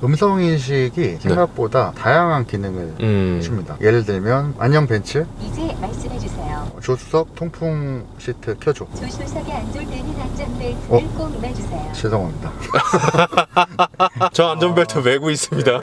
음성인식이 생각보다 다양한 기능을 해줍니다. 예를 들면 안녕 벤츠, 이제 말씀해주세요. 조수석 통풍 시트 켜줘. 조수석에 앉을 때는 안전벨트를 꼭 매주세요. 죄송합니다. 저 안전벨트 매고 있습니다.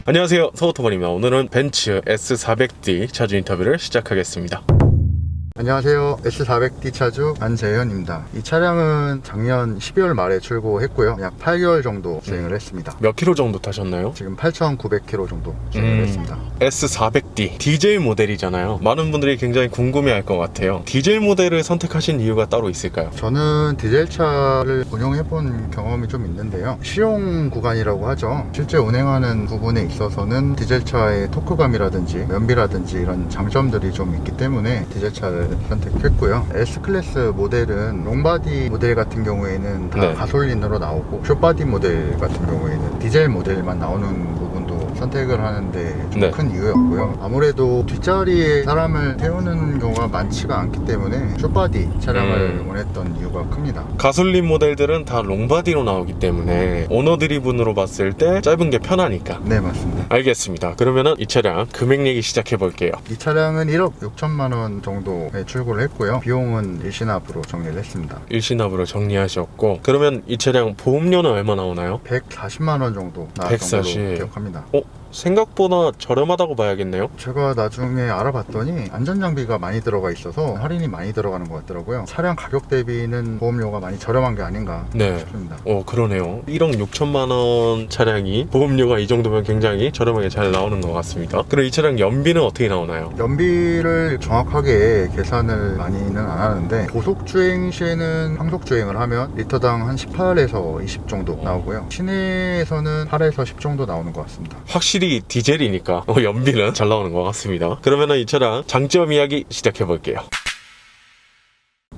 안녕하세요, 서우터번입니다. 오늘은 벤츠 S400D 차주 인터뷰를 시작하겠습니다. 안녕하세요. S400D 차주 안재현입니다. 이 차량은 작년 12월 말에 출고했고요. 약 8개월 정도 주행을 했습니다. 몇 킬로 정도 타셨나요? 지금 8,900km 정도 주행을 했습니다. S400D 디젤 모델이잖아요. 많은 분들이 굉장히 궁금해할 것 같아요. 디젤 모델을 선택하신 이유가 따로 있을까요? 저는 디젤차를 운영해본 경험이 좀 있는데요. 시용 구간이라고 하죠. 실제 운행하는 부분에 있어서는 디젤차의 토크감이라든지 연비라든지 이런 장점들이 좀 있기 때문에 디젤차를 선택했고요. S클래스 모델은 롱바디 모델 같은 경우에는 다 가솔린으로 나오고 숏바디 모델 같은 경우에는 디젤 모델만 나오는 부분도 선택을 하는데 좀 큰 이유였고요. 아무래도 뒷자리에 사람을 태우는 경우가 많지가 않기 때문에 숏바디 차량을 원했던 이유가 큽니다. 가솔린 모델들은 다 롱바디로 나오기 때문에 오너 드리븐으로 봤을 때 짧은 게 편하니까. 네, 맞습니다. 알겠습니다. 그러면은 이 차량 금액 얘기 시작해 볼게요. 이 차량은 1억 6천만 원 정도에 출고를 했고요. 비용은 일시납으로 정리를 했습니다. 일시납으로 정리하셨고, 그러면 이 차량 보험료는 얼마 나오나요? 140만 원 정도 나왔던 걸로 기억합니다. 생각보다 저렴하다고 봐야겠네요. 제가 나중에 알아봤더니 안전장비가 많이 들어가 있어서 할인이 많이 들어가는 것 같더라고요. 차량 가격 대비는 보험료가 많이 저렴한 게 아닌가 싶습니다. 그러네요. 1억 6천만 원 차량이 보험료가 이 정도면 굉장히 저렴하게 잘 나오는 것 같습니다. 그럼 이 차량 연비는 어떻게 나오나요? 연비를 정확하게 계산을 많이는 안 하는데 고속주행 시에는 항속주행을 하면 리터당 한 18에서 20 정도 나오고요. 시내에서는 8에서 10 정도 나오는 것 같습니다. 확실히 디젤이니까 연비는 잘 나오는 것 같습니다. 그러면 이 차량 장점 이야기 시작해 볼게요.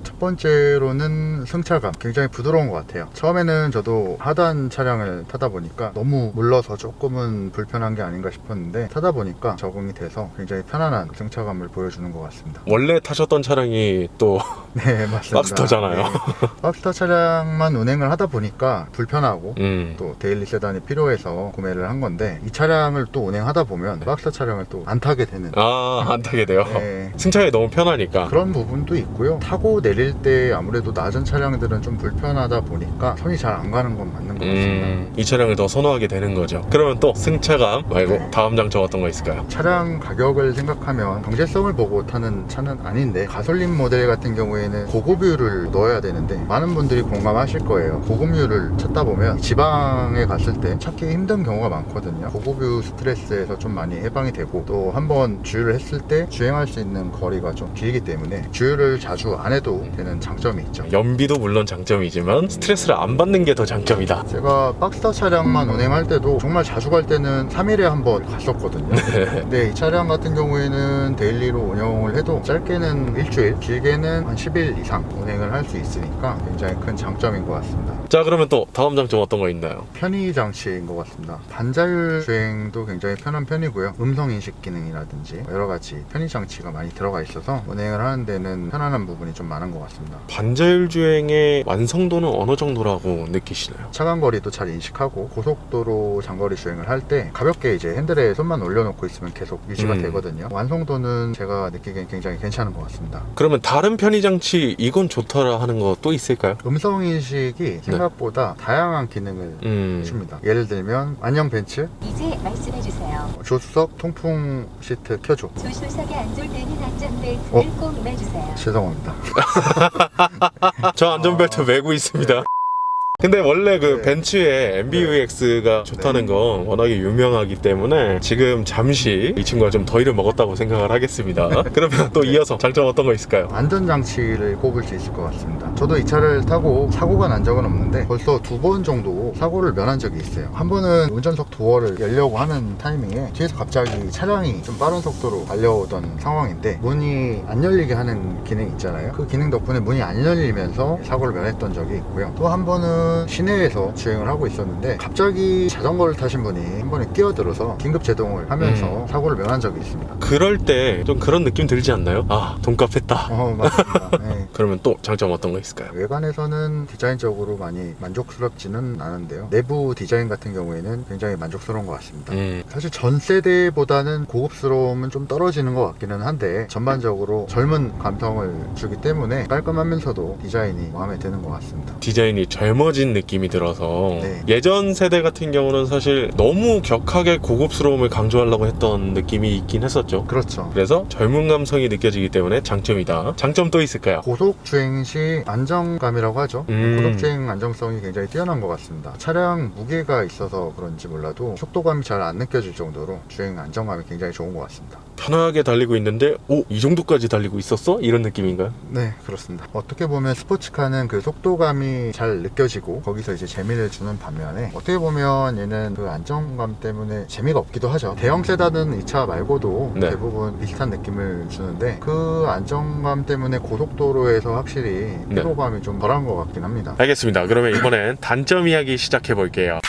첫 번째로는 승차감, 굉장히 부드러운 것 같아요. 처음에는 저도 하단 차량을 타다 보니까 너무 물러서 조금은 불편한 게 아닌가 싶었는데 타다 보니까 적응이 돼서 굉장히 편안한 승차감을 보여주는 것 같습니다. 원래 타셨던 차량이 또 네, 맞습니다. 박스터잖아요. 네. 박스터 차량만 운행을 하다 보니까 불편하고 또 데일리 세단이 필요해서 구매를 한 건데, 이 차량을 또 운행하다 보면 박스터 차량을 또 안 타게 되는, 안 타게 돼요. 네. 승차감이 너무 편하니까. 그런 부분도 있고요. 타고 내릴 때 아무래도 낮은 차량들은 좀 불편하다 보니까 손이 잘 안 가는 건 맞는 것 같습니다. 이 차량을 더 선호하게 되는 거죠. 그러면 또 승차감 말고 다음 장점 어떤 거 있을까요? 차량 가격을 생각하면 경제성을 보고 타는 차는 아닌데, 가솔린 모델 같은 경우에는 고급유를 넣어야 되는데 많은 분들이 공감하실 거예요. 고급유를 찾다 보면 지방에 갔을 때 찾기 힘든 경우가 많거든요. 고급유 스트레스에서 좀 많이 해방이 되고, 또 한번 주유를 했을 때 주행할 수 있는 거리가 좀 길기 때문에 주유를 자주 안 해도 되는 장점이 있죠. 연비도 물론 장점이지만 스트레스를 안 받는 게 더 장점이다. 제가 박스터 차량만 운행할 때도 정말 자주 갈 때는 3일에 한 번 갔었거든요. 근데 이 차량 같은 경우에는 데일리로 운영을 해도 짧게는 일주일, 길게는 한 10일 이상 운행을 할 수 있으니까 굉장히 큰 장점인 것 같습니다. 자, 그러면 또 다음 장점 어떤 거 있나요? 편의 장치인 것 같습니다. 반자율 주행도 굉장히 편한 편이고요. 음성 인식 기능이라든지 여러 가지 편의 장치가 많이 들어가 있어서 운행을 하는 데는 편안한 부분이 좀 많은 것 같습니다. 반자율 주행의 완성도는 어느 정도라고 느끼시나요? 차간 거리도 잘 인식하고, 고속도로 장거리 주행을 할 때 가볍게 이제 핸들에 손만 올려놓고 있으면 계속 유지가 되거든요. 완성도는 제가 느끼기엔 굉장히 괜찮은 것 같습니다. 그러면 다른 편의 장치 이건 좋더라 하는 거 또 있을까요? 음성 인식이 생각보다 다양한 기능을 해줍니다. 예를 들면 안녕 벤츠, 이제 말씀해주세요. 조수석 통풍 시트 켜줘. 조수석에 앉을 때는 안전벨트를 꼭 매주세요. 죄송합니다. 저 안전벨트 매고 있습니다. 근데 원래 그 네. 벤츠의 MBUX가 좋다는 건 워낙에 유명하기 때문에 지금 잠시 이 친구가 좀 더위를 먹었다고 생각을 하겠습니다. 그러면 또 이어서 장점 어떤 거 있을까요? 안전장치를 꼽을 수 있을 것 같습니다. 저도 이 차를 타고 사고가 난 적은 없는데 벌써 2번 정도 사고를 면한 적이 있어요. 한 번은 운전석 도어를 열려고 하는 타이밍에 뒤에서 갑자기 차량이 좀 빠른 속도로 달려오던 상황인데 문이 안 열리게 하는 기능 있잖아요. 그 기능 덕분에 문이 안 열리면서 사고를 면했던 적이 있고요. 또 한 번은 시내에서 주행을 하고 있었는데 갑자기 자전거를 타신 분이 한 번에 뛰어들어서 긴급 제동을 하면서 사고를 면한 적이 있습니다. 그럴 때 좀 그런 느낌 들지 않나요? 아, 돈값 했다. 맞습니다. 네. 그러면 또 장점 어떤 거 있을까요? 외관에서는 디자인적으로 많이 만족스럽지는 않은데요. 내부 디자인 같은 경우에는 굉장히 만족스러운 것 같습니다. 사실 전 세대보다는 고급스러움은 좀 떨어지는 것 같기는 한데 전반적으로 젊은 감성을 주기 때문에 깔끔하면서도 디자인이 마음에 드는 것 같습니다. 디자인이 젊어진 느낌이 들어서 네. 예전 세대 같은 경우는 사실 너무 격하게 고급스러움을 강조하려고 했던 느낌이 있긴 했었죠. 그렇죠. 그래서 젊은 감성이 느껴지기 때문에 장점이다. 장점 또 있을까요? 고속 주행 시 안정감이라고 하죠. 고속 주행 안정성이 굉장히 뛰어난 것 같습니다. 차량 무게가 있어서 그런지 몰라도 속도감이 잘 안 느껴질 정도로 주행 안정감이 굉장히 좋은 것 같습니다. 편하게 달리고 있는데 오, 이 정도까지 달리고 있었어? 이런 느낌인가요? 네, 그렇습니다. 어떻게 보면 스포츠카는 그 속도감이 잘 느껴지고 거기서 이제 재미를 주는 반면에 어떻게 보면 얘는 그 안정감 때문에 재미가 없기도 하죠. 대형 세단은 이 차 말고도 네. 대부분 비슷한 느낌을 주는데 그 안정감 때문에 고속도로에서 확실히 피로감이 좀 덜한 것 같긴 합니다. 알겠습니다. 그러면 이번엔 단점 이야기 시작해 볼게요.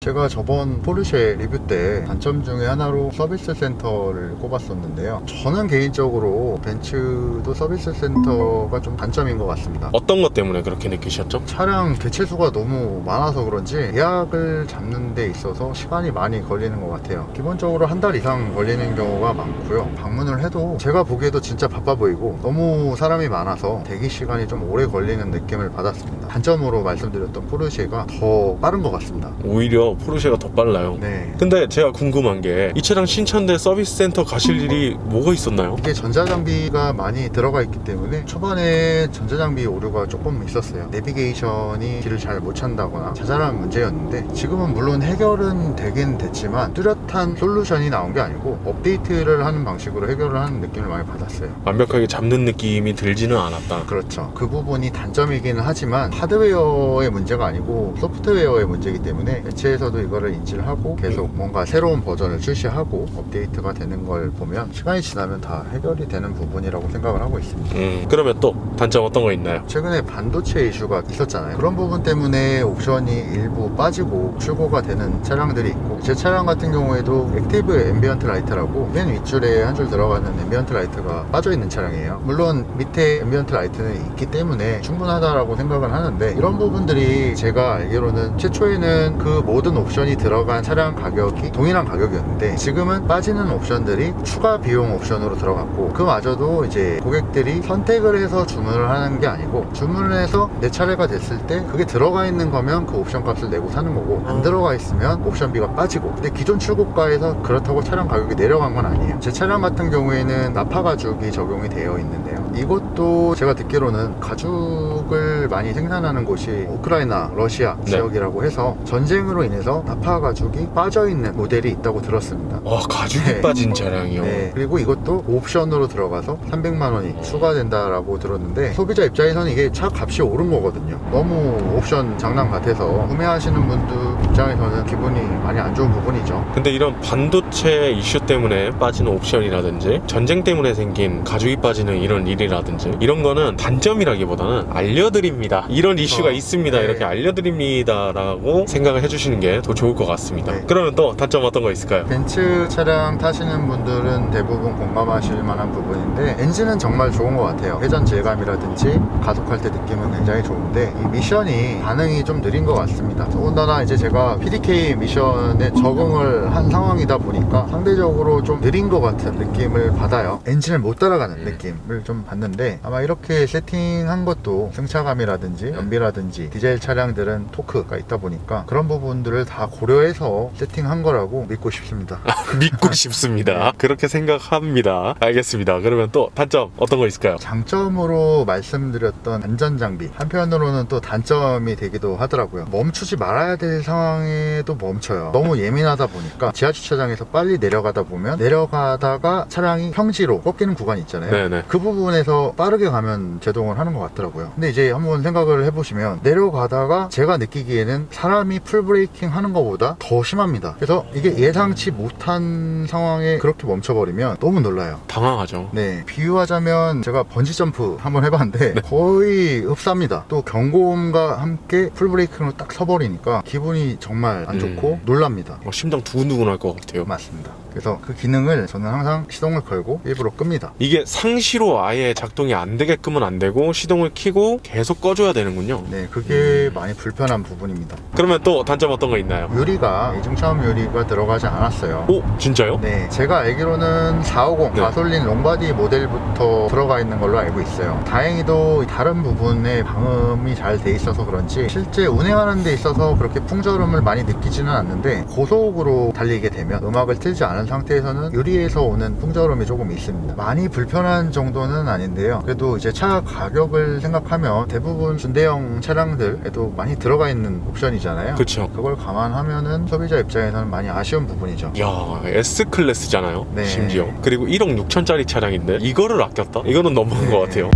제가 저번 포르쉐 리뷰 때 단점 중에 하나로 서비스 센터를 꼽았었는데요. 저는 개인적으로 벤츠도 서비스 센터가 좀 단점인 것 같습니다. 어떤 것 때문에 그렇게 느끼셨죠? 차량 개체수가 너무 많아서 그런지 예약을 잡는 데 있어서 시간이 많이 걸리는 것 같아요. 기본적으로 한 달 이상 걸리는 경우가 많고요. 방문을 해도 제가 보기에도 진짜 바빠 보이고 너무 사람이 많아서 대기 시간이 좀 오래 걸리는 느낌을 받았습니다. 단점으로 말씀드렸던 포르쉐가 더 빠른 것 같습니다. 오히려 포르쉐가 더 빨라요. 네. 근데 제가 궁금한 게 이 차량 신차인데 서비스 센터 가실 일이 뭐가 있었나요? 이게 전자장비가 많이 들어가 있기 때문에 초반에 전자장비 오류가 조금 있었어요. 내비게이션이 길을 잘 못 찾는다거나 자잘한 문제였는데 지금은 물론 해결은 되긴 됐지만 뚜렷한 솔루션이 나온 게 아니고 업데이트를 하는 방식으로 해결을 하는 느낌을 많이 받았어요. 완벽하게 잡는 느낌이 들지는 않았다. 그렇죠. 그 부분이 단점이기는 하지만 하드웨어의 문제가 아니고 소프트웨어의 문제이기 때문에 벤츠에서도 이거를 인지를 하고 계속 뭔가 새로운 버전을 출시하고 업데이트가 되는 걸 보면 시간이 지나면 다 해결이 되는 부분이라고 생각을 하고 있습니다. 그러면 또 단점 어떤 거 있나요? 최근에 반도체 이슈가 있었잖아요. 그런 부분 때문에 옵션이 일부 빠지고 출고가 되는 차량들이 있고 제 차량 같은 경우에도 액티브 앰비언트 라이트라고 맨 윗줄에 한 줄 들어가는 앰비언트 라이트가 빠져있는 차량이에요. 물론 밑에 앰비언트 라이트는 있기 때문에 충분하다라고 생각은 하는데 이런 부분들이 제가 알기로는 최초에는 그 모든 옵션이 들어간 차량 가격이 동일한 가격이었는데 지금은 빠지는 옵션들이 추가 비용 옵션으로 들어갔고 그마저도 이제 고객들이 선택을 해서 주문을 하는 게 아니고 주문을 해서 내 차례가 됐을 때 그게 들어가 있는 거면 그 옵션 값을 내고 사는 거고 안 들어가 있으면 옵션비가 빠지고 근데 기존 출고가에서 그렇다고 차량 가격이 내려간 건 아니에요. 제 차량 같은 경우에는 납파 가죽이 적용이 되어 있는데요. 이것도 제가 듣기로는 가죽을 많이 생산하는 곳이 우크라이나, 러시아 지역이라고 해서 전쟁으로 인해서 납파 가죽이 빠져있는 모델이 있다고 들었습니다. 와, 가죽이 네. 빠진 차량이요. 네. 그리고 이것도 옵션으로 들어가서 300만 원이 추가된다라고 들었는데 소비자 입장에서는 이게 차 값이 오른 거거든요. 너무 옵션 장난 같아서 구매하시는 분들 입장에서는 기분이 많이 안 좋은 부분이죠. 근데 이런 반도체 이슈 때문에 빠지는 옵션이라든지 전쟁 때문에 생긴 가죽이 빠지는 이런 일이라든지 이런 거는 단점이라기보다는 알려드립니다. 이런 이슈가 있습니다. 네. 이렇게 알려드립니다라고 생각을 해주시는 게 더 좋을 것 같습니다. 네. 그러면 또 단점 어떤 거 있을까요? 벤츠 차량 타시는 분들은 대부분 공감하실 만한 부분인데 엔진은 정말 좋은 것 같아요. 회전 질감이라든지 가속할 때 느낌은 굉장히 좋은데 이 미션이 반응이 좀 느린 것 같습니다. 더군다나 이제 제가 제가 PDK 미션에 적응을 한 상황이다 보니까 상대적으로 좀 느린 것 같은 느낌을 받아요. 엔진을 못 따라가는 느낌을 좀 받는데, 아마 이렇게 세팅한 것도 승차감이라든지 연비라든지 디젤 차량들은 토크가 있다 보니까 그런 부분들을 다 고려해서 세팅한 거라고 믿고 싶습니다. 믿고 싶습니다. 그렇게 생각합니다. 알겠습니다. 그러면 또 단점 어떤 거 있을까요? 장점으로 말씀드렸던 안전장비, 한편으로는 또 단점이 되기도 하더라고요. 멈추지 말아야 될 상황에도 멈춰요. 너무 예민하다 보니까 지하주차장에서 빨리 내려가다 보면 내려가다가 차량이 평지로 꺾이는 구간이 있잖아요. 네네. 그 부분에서 빠르게 가면 제동을 하는 것 같더라고요. 근데 이제 한번 생각을 해보시면 내려가다가 제가 느끼기에는 사람이 풀브레이킹 하는 것보다 더 심합니다. 그래서 이게 예상치 못한 상황에 그렇게 멈춰버리면 너무 놀라요. 당황하죠. 네, 비유하자면 제가 번지점프 한번 해봤는데 거의 흡사합니다. 또 경고음과 함께 풀브레이킹으로 딱 서버리니까 기분이 정말 안 좋고 놀랍니다. 심장 두근두근 할 것 같아요. 맞습니다. 그래서 그 기능을 저는 항상 시동을 걸고 일부러 끕니다. 이게 상시로 아예 작동이 안 되게끔은 안 되고 시동을 켜고 계속 꺼줘야 되는군요. 네, 그게 많이 불편한 부분입니다. 그러면 또 단점 어떤 거 있나요? 유리가 이중차음 유리가 들어가지 않았어요. 오, 진짜요? 네, 제가 알기로는 450 네. 가솔린 롱바디 모델부터 들어가 있는 걸로 알고 있어요. 다행히도 다른 부분에 방음이 잘 돼 있어서 그런지 실제 운행하는 데 있어서 그렇게 풍절음을 많이 느끼지는 않는데, 고속으로 달리게 되면 음악을 틀지 않은 상태에서는 유리에서 오는 풍절음이 조금 있습니다. 많이 불편한 정도는 아닌데요. 그래도 이제 차 가격을 생각하면 대부분 준대형 차량들에도 많이 들어가 있는 옵션이잖아요. 그쵸. 그걸 감안하면은 소비자 입장에서는 많이 아쉬운 부분이죠. 야, S클래스잖아요. 네. 심지어. 그리고 1억 6천짜리 차량인데 이거를 아꼈다? 이거는 너무한 네. 것 같아요.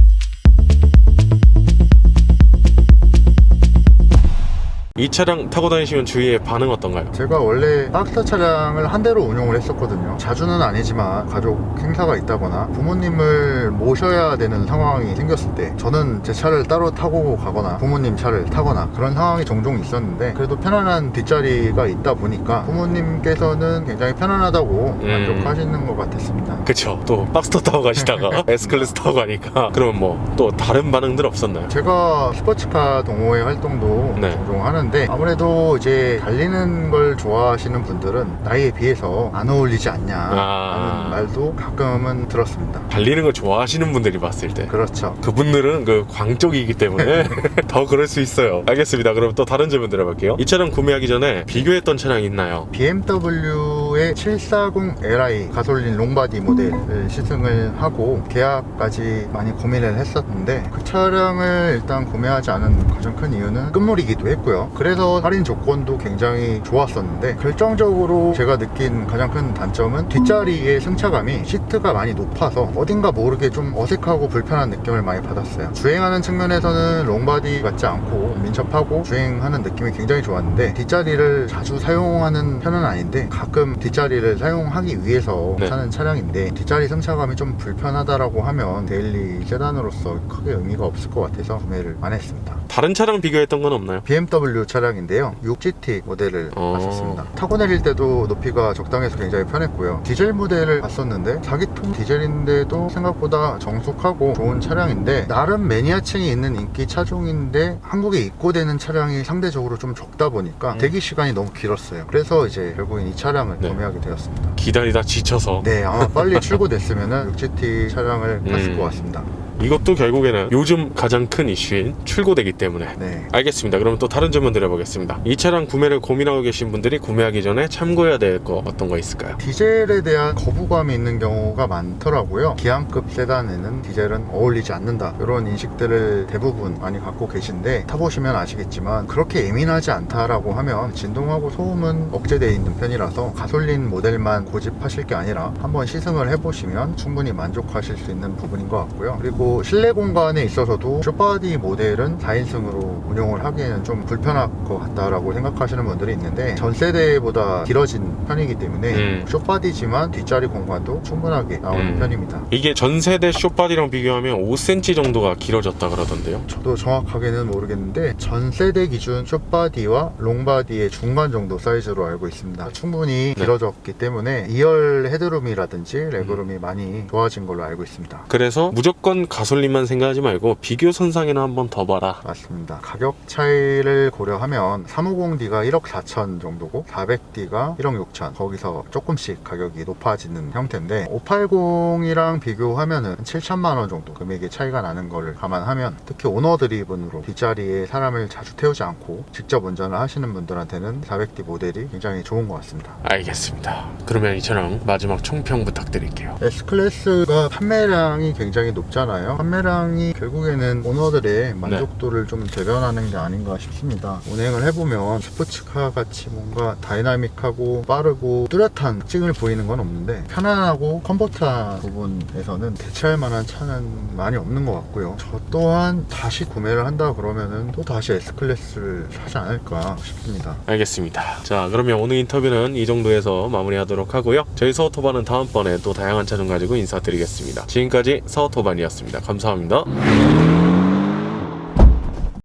이 차량 타고 다니시면 주위의 반응 어떤가요? 제가 원래 박스터 차량을 한 대로 운용을 했었거든요. 자주는 아니지만 가족 행사가 있다거나 부모님을 모셔야 되는 상황이 생겼을 때 저는 제 차를 따로 타고 가거나 부모님 차를 타거나 그런 상황이 종종 있었는데, 그래도 편안한 뒷자리가 있다 보니까 부모님께서는 굉장히 편안하다고 만족하시는 것 같았습니다. 그쵸. 또 박스터 타고 가시다가 S클래스 타고 가니까 그러면 뭐 또 다른 반응들 없었나요? 제가 스포츠카 동호회 활동도 네. 종종 하는데, 아무래도 이제 달리는 걸 좋아하시는 분들은 나이에 비해서 안 어울리지 않냐 하는 말도 가끔은 들었습니다. 달리는 걸 좋아하시는 분들이 봤을 때 그렇죠. 그분들은 그 광적이기 때문에 더 그럴 수 있어요. 알겠습니다. 그럼 또 다른 질문 드려볼게요. 이 차량 구매하기 전에 비교했던 차량 있나요? BMW의 740Li 가솔린 롱바디 모델을 시승을 하고 계약까지 많이 고민을 했었는데, 그 차량을 일단 구매하지 않은 가장 큰 이유는 끝물이기도 했고요. 그래서 할인 조건도 굉장히 좋았었는데, 결정적으로 제가 느낀 가장 큰 단점은 뒷자리의 승차감이 시트가 많이 높아서 어딘가 모르게 좀 어색하고 불편한 느낌을 많이 받았어요. 주행하는 측면에서는 롱바디 같지 않고 민첩하고 주행하는 느낌이 굉장히 좋았는데, 뒷자리를 자주 사용하는 편은 아닌데 가끔 뒷자리를 사용하기 위해서 네. 사는 차량인데, 뒷자리 승차감이 좀 불편하다라고 하면 데일리 세단으로서 크게 의미가 없을 것 같아서 구매를 안 했습니다. 다른 차량 비교했던 건 없나요? BMW 차량인데요, 6GT 모델을 봤었습니다. 타고 내릴 때도 높이가 적당해서 굉장히 편했고요. 디젤 모델을 봤었는데 4기통 디젤인데도 생각보다 정숙하고 좋은 차량인데, 나름 매니아층이 있는 인기 차종인데 한국에 입고되는 차량이 상대적으로 좀 적다 보니까 대기 시간이 너무 길었어요. 그래서 이제 결국엔 이 차량을 네. 구매하게 되었습니다. 기다리다 지쳐서. 네, 아마 빨리 출고됐으면은 6GT 차량을 탔을 것 같습니다. 이것도 결국에는 요즘 가장 큰 이슈인 출고되기 때문에. 네. 알겠습니다. 그럼 또 다른 질문 드려보겠습니다. 이 차량 구매를 고민하고 계신 분들이 구매하기 전에 참고해야 될 거 어떤 거 있을까요? 디젤에 대한 거부감이 있는 경우가 많더라고요. 기안급 세단에는 디젤은 어울리지 않는다, 이런 인식들을 대부분 많이 갖고 계신데, 타보시면 아시겠지만 그렇게 예민하지 않다라고 하면 진동하고 소음은 억제되어 있는 편이라서 가솔린 모델만 고집하실 게 아니라 한번 시승을 해보시면 충분히 만족하실 수 있는 부분인 것 같고요. 그리고 실내 공간에 있어서도 숏바디 모델은 4인승으로 운용을 하기에는 좀 불편할 것 같다라고 생각하시는 분들이 있는데, 전 세대보다 길어진 편이기 때문에 숏바디지만 뒷자리 공간도 충분하게 나오는 편입니다. 이게 전세대 숏바디랑 비교하면 5cm 정도가 길어졌다 그러던데요. 저도 정확하게는 모르겠는데 전 세대 기준 숏바디와 롱바디의 중간 정도 사이즈로 알고 있습니다. 충분히 길어졌기 때문에 2열 헤드룸이라든지 레그룸이 많이 좋아진 걸로 알고 있습니다. 그래서 무조건 가솔린만 생각하지 말고 비교 선상에는 한번 더 봐라. 맞습니다. 가격 차이를 고려하면 350D가 1억 4천 정도고 400D가 1억 6천, 거기서 조금씩 가격이 높아지는 형태인데 580이랑 비교하면은 7천만 원 정도 금액의 차이가 나는 걸 감안하면, 특히 오너 드리븐으로 뒷자리에 사람을 자주 태우지 않고 직접 운전을 하시는 분들한테는 400D 모델이 굉장히 좋은 것 같습니다. 알겠습니다. 그러면 이 차량 마지막 총평 부탁드릴게요. S클래스가 판매량이 굉장히 높잖아요. 판매량이 결국에는 오너들의 만족도를 좀 대변하는 게 아닌가 싶습니다. 운행을 해보면 스포츠카 같이 뭔가 다이나믹하고 빠르고 뚜렷한 특징을 보이는 건 없는데, 편안하고 컴포트한 부분에서는 대체할 만한 차는 많이 없는 것 같고요. 저 또한 다시 구매를 한다 그러면은 또 다시 S클래스를 사지 않을까 싶습니다. 알겠습니다. 자, 그러면 오늘 인터뷰는 이 정도에서 마무리하도록 하고요. 저희 서어토반은 다음번에 또 다양한 차 좀 가지고 인사드리겠습니다. 지금까지 서어토반이었습니다. 감사합니다.